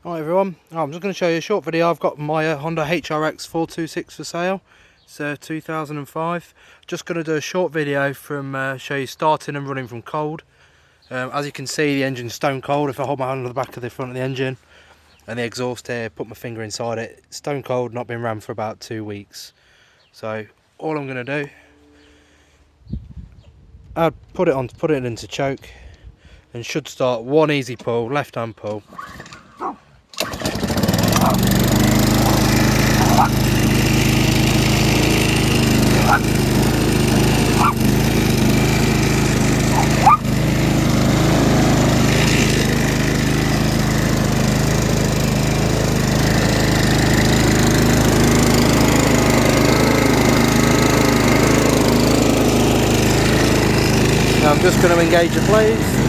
Hi everyone, I'm just going to show you a short video. I've got my Honda HRX 426 for sale. It's 2005. Just going to do a short video from show you starting and running from cold. As you can see, the engine's stone cold. If I hold my hand on the back of the front of the engine and the exhaust here, put my finger inside it, stone cold, not been ran for about 2 weeks. So all I'm going to do, I'd put it into choke and should start one easy pull, left hand pull. Now I'm just going to engage the blades.